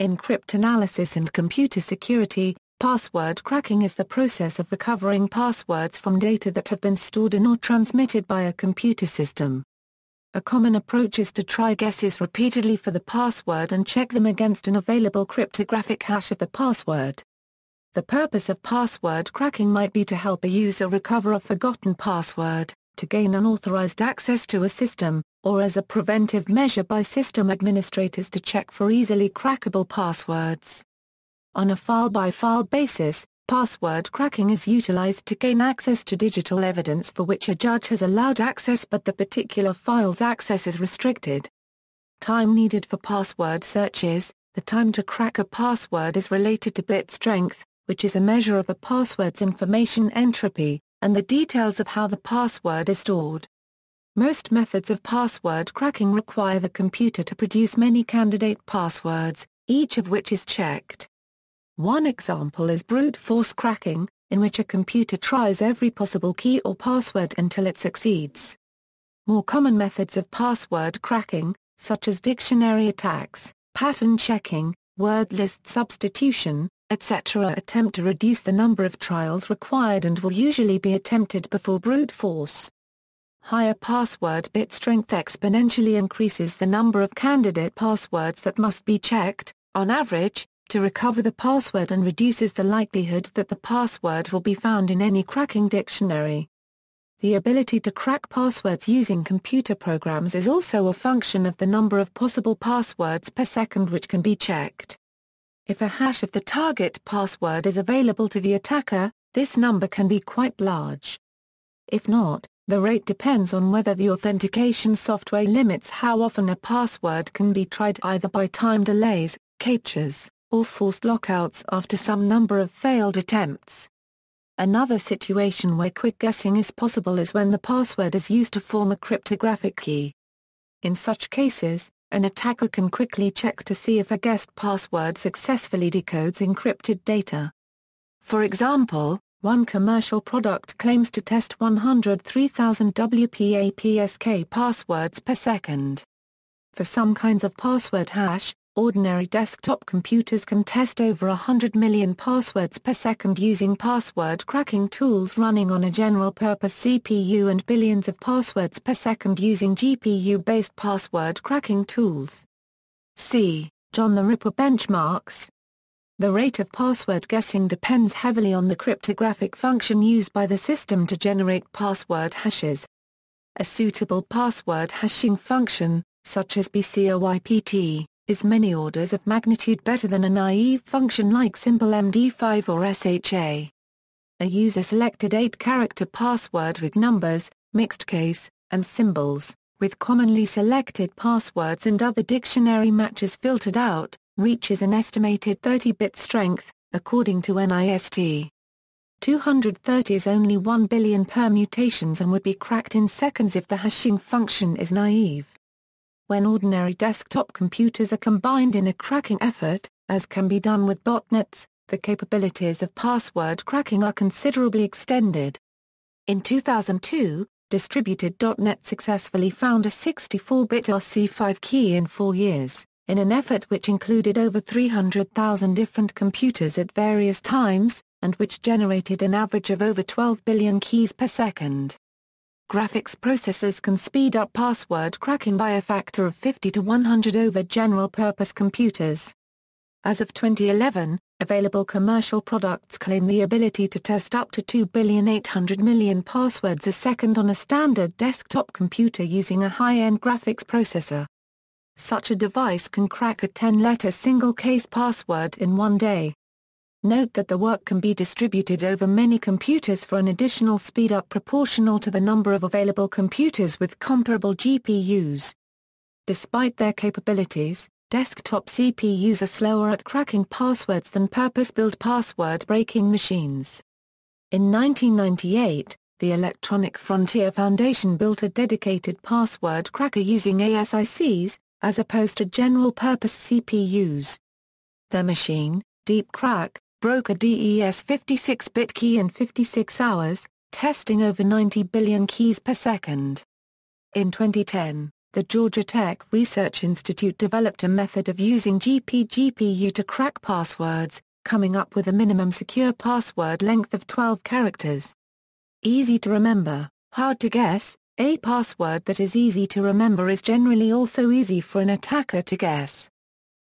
In cryptanalysis and computer security, password cracking is the process of recovering passwords from data that have been stored in or transmitted by a computer system. A common approach is to try guesses repeatedly for the password and check them against an available cryptographic hash of the password. The purpose of password cracking might be to help a user recover a forgotten password, to gain unauthorized access to a system, or as a preventive measure by system administrators to check for easily crackable passwords. On a file-by-file basis, password cracking is utilized to gain access to digital evidence for which a judge has allowed access but the particular file's access is restricted. Time needed for password searches. The time to crack a password is related to bit strength, which is a measure of a password's information entropy, and the details of how the password is stored. Most methods of password cracking require the computer to produce many candidate passwords, each of which is checked. One example is brute force cracking, in which a computer tries every possible key or password until it succeeds. More common methods of password cracking, such as dictionary attacks, pattern checking, word list substitution, etc., attempt to reduce the number of trials required and will usually be attempted before brute force. Higher password bit strength exponentially increases the number of candidate passwords that must be checked, on average, to recover the password and reduces the likelihood that the password will be found in any cracking dictionary. The ability to crack passwords using computer programs is also a function of the number of possible passwords per second which can be checked. If a hash of the target password is available to the attacker, this number can be quite large. If not, the rate depends on whether the authentication software limits how often a password can be tried either by time delays, captures, or forced lockouts after some number of failed attempts. Another situation where quick guessing is possible is when the password is used to form a cryptographic key. In such cases, an attacker can quickly check to see if a guessed password successfully decodes encrypted data. For example, one commercial product claims to test 103,000 WPAPSK passwords per second. For some kinds of password hash, ordinary desktop computers can test over 100 million passwords per second using password cracking tools running on a general-purpose CPU and billions of passwords per second using GPU-based password cracking tools. C. John the Ripper benchmarks. The rate of password guessing depends heavily on the cryptographic function used by the system to generate password hashes. A suitable password hashing function, such as BCOYPT, is many orders of magnitude better than a naive function like simple MD5 or SHA. A user-selected 8-character password with numbers, mixed case, and symbols, with commonly selected passwords and other dictionary matches filtered out, reaches an estimated 30-bit strength, according to NIST. 230 is only 1 billion permutations and would be cracked in seconds if the hashing function is naive. When ordinary desktop computers are combined in a cracking effort, as can be done with botnets, the capabilities of password cracking are considerably extended. In 2002, Distributed.net successfully found a 64-bit RC5 key in 4 years, in an effort which included over 300,000 different computers at various times, and which generated an average of over 12 billion keys per second. Graphics processors can speed up password cracking by a factor of 50 to 100 over general-purpose computers. As of 2011, available commercial products claim the ability to test up to 2,800,000,000 passwords a second on a standard desktop computer using a high-end graphics processor. Such a device can crack a 10-letter single-case password in one day. Note that the work can be distributed over many computers for an additional speed-up proportional to the number of available computers with comparable GPUs. Despite their capabilities, desktop CPUs are slower at cracking passwords than purpose-built password-breaking machines. In 1998, the Electronic Frontier Foundation built a dedicated password cracker using ASICs, as opposed to general-purpose CPUs. Their machine, Deep Crack, broke a DES 56-bit key in 56 hours, testing over 90 billion keys per second. In 2010, the Georgia Tech Research Institute developed a method of using GPGPU to crack passwords, coming up with a minimum secure password length of 12 characters. Easy to remember, hard to guess. A password that is easy to remember is generally also easy for an attacker to guess.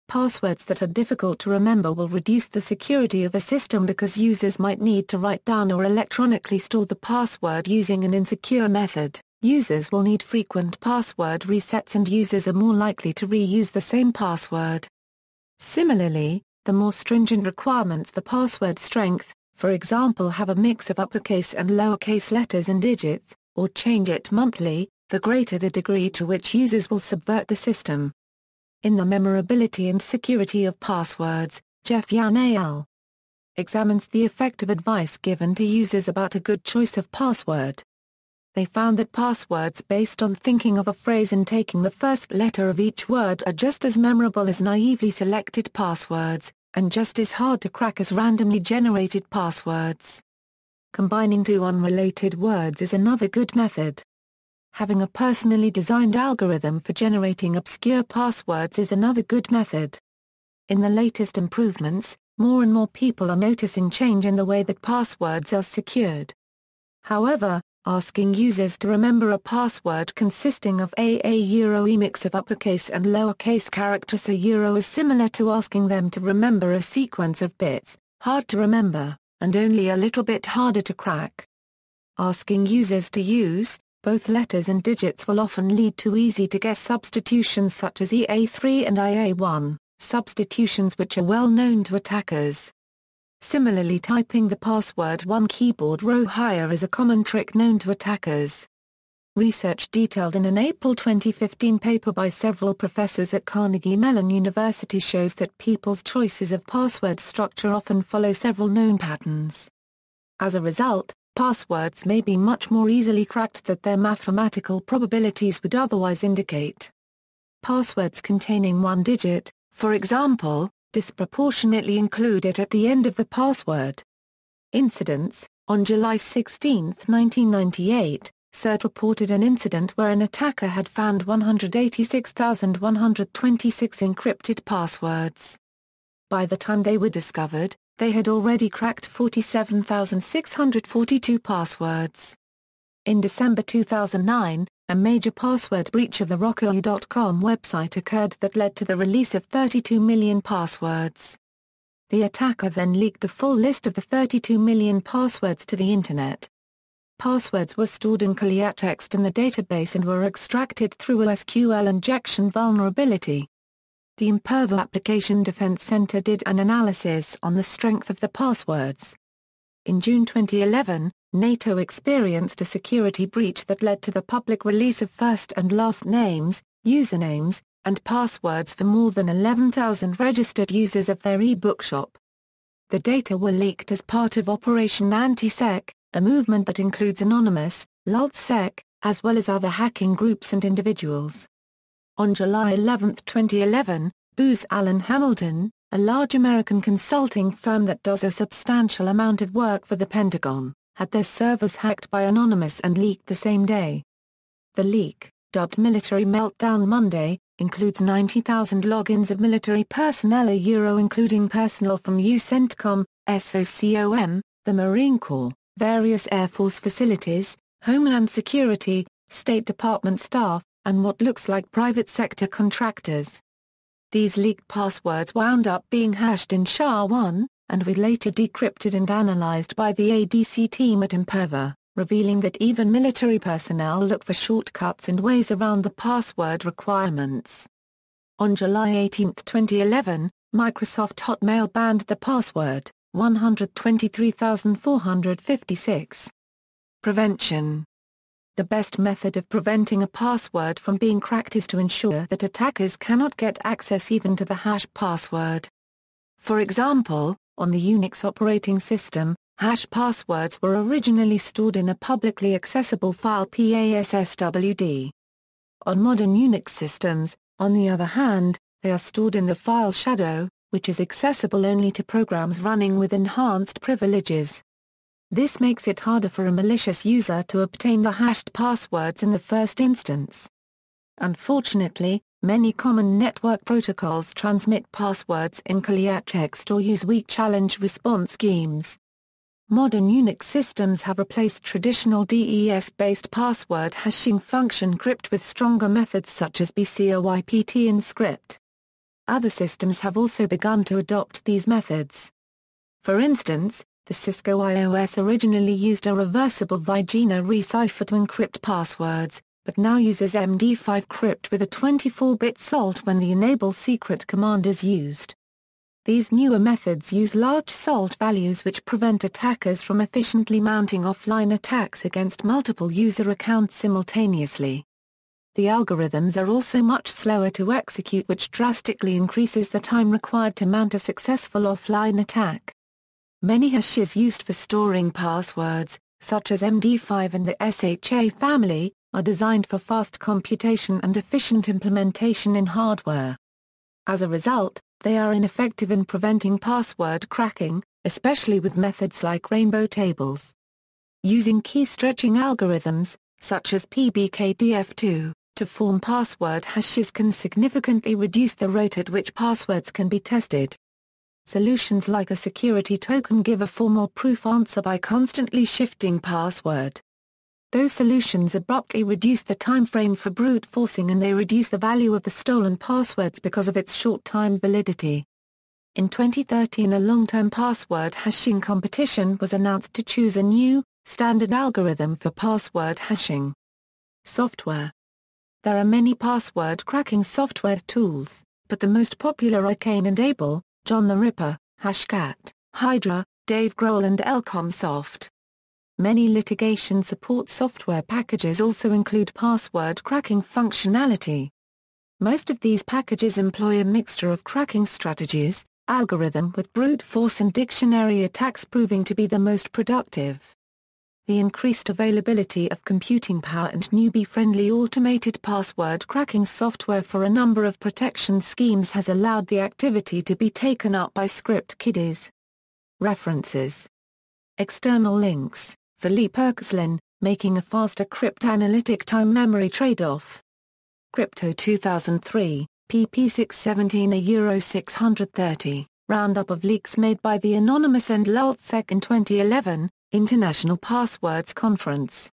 Passwords that are difficult to remember will reduce the security of a system because users might need to write down or electronically store the password using an insecure method. Users will need frequent password resets and users are more likely to reuse the same password. Similarly, the more stringent requirements for password strength, for example have a mix of uppercase and lowercase letters and digits, or change it monthly, the greater the degree to which users will subvert the system. In The Memorability and Security of Passwords, Jeff Yan al. examines the effect of advice given to users about a good choice of password. They found that passwords based on thinking of a phrase and taking the first letter of each word are just as memorable as naively selected passwords, and just as hard to crack as randomly generated passwords. Combining two unrelated words is another good method. Having a personally designed algorithm for generating obscure passwords is another good method. In the latest improvements, more and more people are noticing change in the way that passwords are secured. However, asking users to remember a password consisting of a mix of uppercase and lowercase characters is similar to asking them to remember a sequence of bits, hard to remember, and only a little bit harder to crack. Asking users to use both letters and digits will often lead to easy-to-guess substitutions such as EA3 and IA1, substitutions which are well known to attackers. Similarly, typing the password one keyboard row higher is a common trick known to attackers. Research detailed in an April 2015 paper by several professors at Carnegie Mellon University shows that people's choices of password structure often follow several known patterns. As a result, passwords may be much more easily cracked than their mathematical probabilities would otherwise indicate. Passwords containing one digit, for example, disproportionately include it at the end of the password. Incidents: on July 16, 1998, CERT reported an incident where an attacker had found 186,126 encrypted passwords. By the time they were discovered, they had already cracked 47,642 passwords. In December 2009, a major password breach of the Rockery.com website occurred that led to the release of 32 million passwords. The attacker then leaked the full list of the 32 million passwords to the Internet. Passwords were stored in clear text in the database and were extracted through a SQL injection vulnerability. The Imperva Application Defense Center did an analysis on the strength of the passwords. In June 2011, NATO experienced a security breach that led to the public release of first and last names, usernames, and passwords for more than 11,000 registered users of their e-bookshop. The data were leaked as part of Operation Anti-Sec, a movement that includes anonymous, LulzSec, as well as other hacking groups and individuals. On July 11, 2011, Booz Allen Hamilton, a large American consulting firm that does a substantial amount of work for the Pentagon, had their servers hacked by Anonymous and leaked the same day. The leak, dubbed Military Meltdown Monday, includes 90,000 logins of military personnel including personnel from UCENTCOM, SOCOM, the Marine Corps, various Air Force facilities, Homeland Security, State Department staff, and what looks like private sector contractors. These leaked passwords wound up being hashed in SHA-1, and were later decrypted and analyzed by the ADC team at Imperva, revealing that even military personnel look for shortcuts and ways around the password requirements. On July 18, 2011, Microsoft Hotmail banned the password 123,456. Prevention. The best method of preventing a password from being cracked is to ensure that attackers cannot get access even to the hash password. For example, on the Unix operating system, hash passwords were originally stored in a publicly accessible file PASSWD. On modern Unix systems, on the other hand, they are stored in the file shadow, which is accessible only to programs running with enhanced privileges. This makes it harder for a malicious user to obtain the hashed passwords in the first instance. Unfortunately, many common network protocols transmit passwords in clear text or use weak challenge response schemes. Modern Unix systems have replaced traditional DES-based password hashing function crypt with stronger methods such as BCOYPT and script. Other systems have also begun to adopt these methods. For instance, the Cisco IOS originally used a reversible Vigena recipher to encrypt passwords, but now uses MD5 crypt with a 24-bit salt when the enable secret command is used. These newer methods use large salt values which prevent attackers from efficiently mounting offline attacks against multiple user accounts simultaneously. The algorithms are also much slower to execute, which drastically increases the time required to mount a successful offline attack. Many hashes used for storing passwords, such as MD5 and the SHA family, are designed for fast computation and efficient implementation in hardware. As a result, they are ineffective in preventing password cracking, especially with methods like rainbow tables. Using key-stretching algorithms, such as PBKDF2, to form password hashes can significantly reduce the rate at which passwords can be tested. Solutions like a security token give a formal proof answer by constantly shifting password. Those solutions abruptly reduce the time frame for brute forcing, and they reduce the value of the stolen passwords because of its short time validity. In 2013, a long-term password hashing competition was announced to choose a new, standard algorithm for password hashing. Software. There are many password cracking software tools, but the most popular are Kane and Abel, John the Ripper, Hashcat, Hydra, Dave Grohl and Elcomsoft. Many litigation support software packages also include password cracking functionality. Most of these packages employ a mixture of cracking strategies, algorithm with brute force and dictionary attacks proving to be the most productive. The increased availability of computing power and newbie-friendly automated password cracking software for a number of protection schemes has allowed the activity to be taken up by script kiddies. References. External links. Philippe Erkeslin, Making a Faster Cryptanalytic Time Memory Trade-off. Crypto 2003, pp 617 €630, roundup of leaks made by the Anonymous and Lulzsec in 2011, International Passwords Conference.